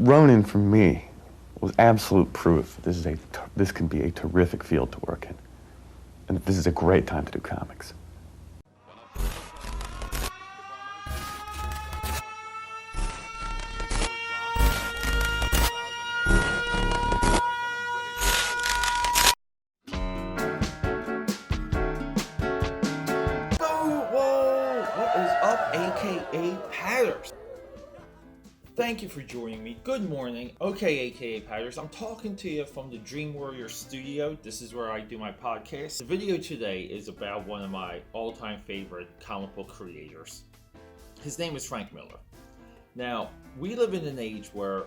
Ronin, for me, was absolute proof this can be a terrific field to work in, and this is a great time to do comics. Whoa! What is up, aka Patters? Thank you for joining me. Good morning. Okay, aka Patters. I'm talking to you from the Dream Warrior studio. This is where I do my podcast. The video today is about one of my all-time favorite comic book creators. His name is Frank Miller. Now, we live in an age where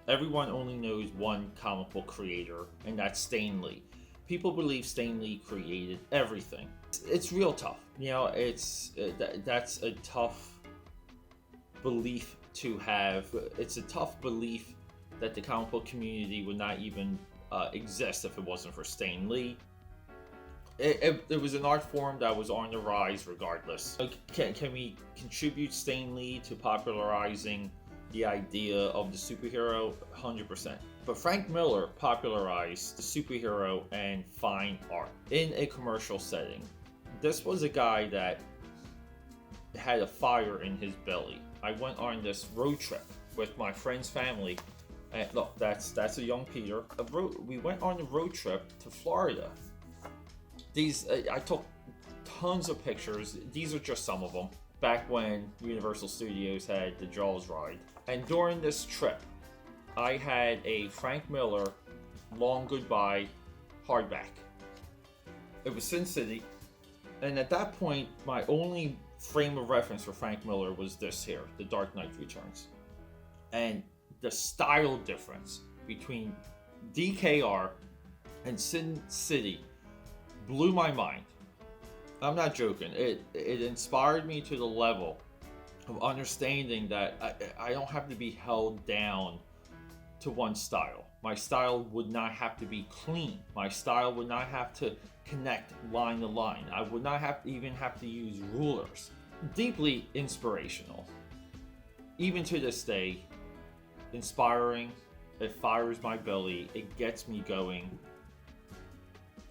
everyone only knows one comic book creator, and that's Stan Lee. People believe Stan Lee created everything. It's real tough. You know, that's a tough belief to have. It's a tough belief that the comic book community would not even exist if it wasn't for Stan Lee. It was an art form that was on the rise regardless. Can we contribute Stan Lee to popularizing the idea of the superhero? 100%. But Frank Miller popularized the superhero and fine art in a commercial setting. This was a guy that had a fire in his belly. I went on this road trip with my friend's family. And look, that's a young Peter. We went on a road trip to Florida. I took tons of pictures. These are just some of them. Back when Universal Studios had the Jaws ride. And during this trip, I had a Frank Miller Long Goodbye hardback. It was Sin City. And at that point, my only frame of reference for Frank Miller was this here, The Dark Knight Returns. And the style difference between DKR and Sin City blew my mind. I'm not joking. It inspired me to the level of understanding that I don't have to be held down to one style. My style would not have to be clean. My style would not have to connect line to line. I would not even have to use rulers. Deeply inspirational. Even to this day, inspiring. It fires my belly. It gets me going.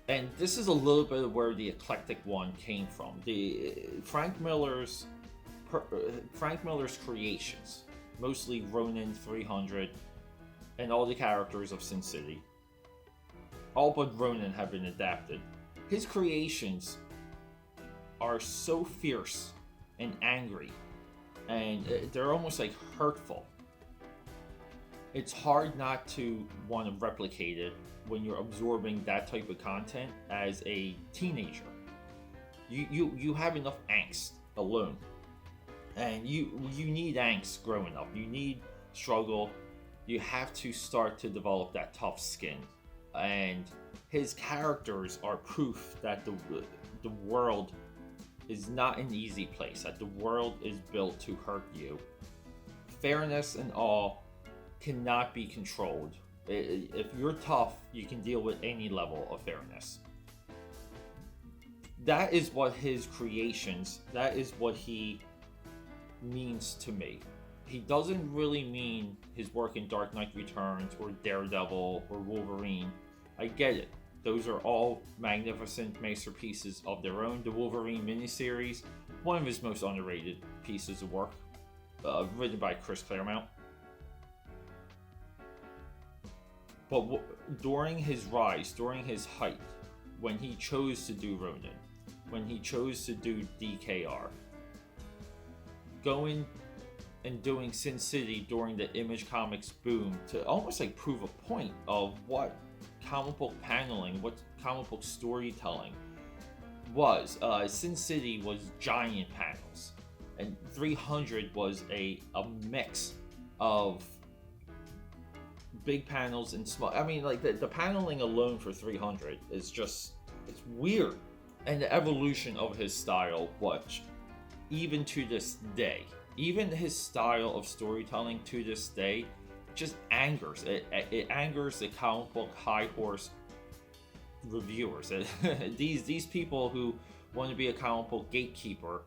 And this is a little bit of where the eclectic one came from. The Frank Miller's creations, mostly Ronin 300, and all the characters of Sin City. All but Ronin have been adapted. His creations are so fierce and angry, and they're almost like hurtful. It's hard not to want to replicate it when you're absorbing that type of content as a teenager. You have enough angst alone, and you need angst growing up. You need struggle. You have to start to develop that tough skin, and his characters are proof that the world is not an easy place, that the world is built to hurt you. Fairness and all cannot be controlled. If you're tough, you can deal with any level of fairness. That is what his creations, that is what he means to me. He doesn't really mean his work in Dark Knight Returns or Daredevil or Wolverine. I get it. Those are all magnificent masterpieces of their own. The Wolverine miniseries, one of his most underrated pieces of work, written by Chris Claremont. But during his rise, during his height, when he chose to do Ronin, when he chose to do DKR, going and doing Sin City during the Image Comics boom to almost like prove a point of what comic book paneling, what comic book storytelling was. Sin City was giant panels, and 300 was a mix of big panels and small. I mean, like the paneling alone for 300 is just, it's weird. And the evolution of his style, what even to this day, even his style of storytelling to this day, just angers. It angers the comic book high horse reviewers. These people who want to be a comic book gatekeeper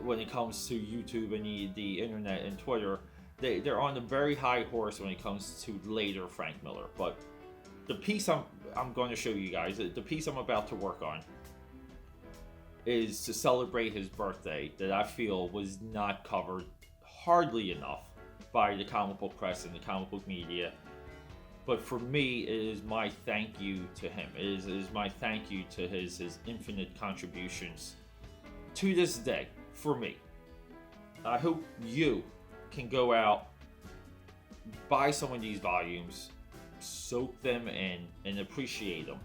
when it comes to YouTube and the internet and Twitter, they're on a very high horse when it comes to later Frank Miller. But the piece I'm going to show you guys, the piece I'm about to work on, is to celebrate his birthday, that I feel was not covered hardly enough by the comic book press and the comic book media. But for me, it is my thank you to him. It is my thank you to his infinite contributions to this day, for me. I hope you can go out, buy some of these volumes, soak them in, and appreciate them.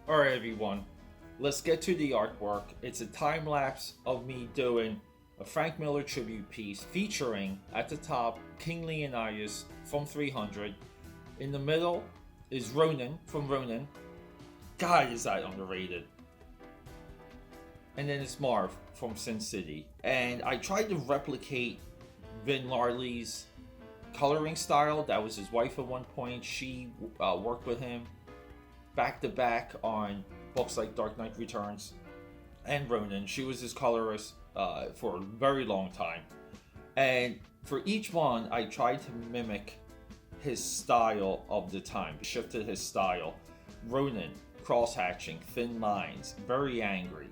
Alright everyone, let's get to the artwork. It's a time lapse of me doing a Frank Miller tribute piece featuring, at the top, King Leonidas from 300. In the middle is Ronin from Ronin. God, is that underrated. And then it's Marv from Sin City. And I tried to replicate Vin Larley's coloring style. That was his wife at one point. She worked with him back to back on books like Dark Knight Returns and Ronin. She was his colorist for a very long time. And for each one, I tried to mimic his style of the time, shifted his style. Ronin, cross-hatching, thin lines, very angry.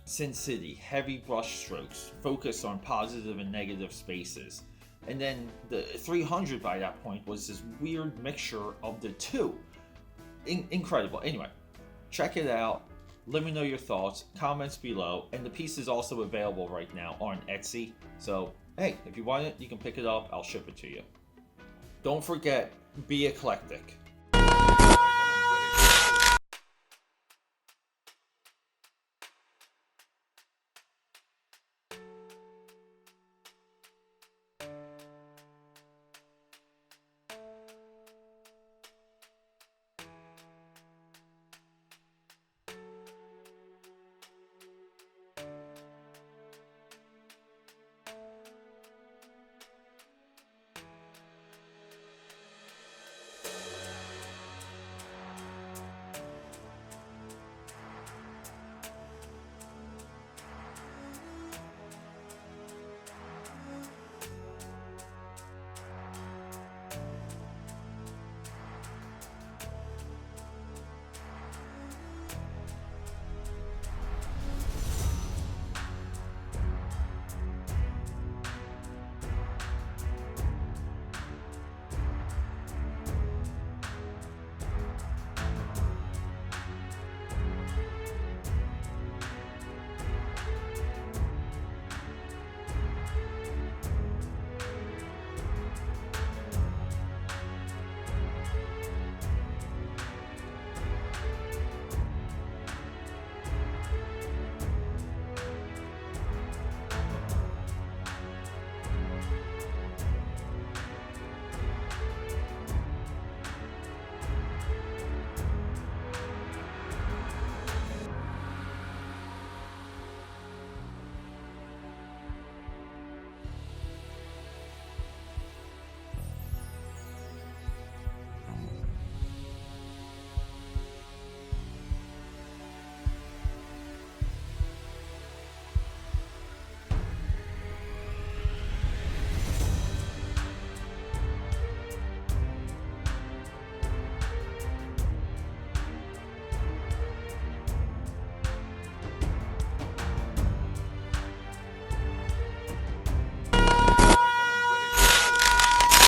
Sin City, heavy brush strokes, focus on positive and negative spaces. And then the 300 by that point was this weird mixture of the two. Incredible. Anyway, check it out. Let me know your thoughts, comments below, and the piece is also available right now on Etsy. So, hey, if you want it, you can pick it up. I'll ship it to you. Don't forget, be eclectic.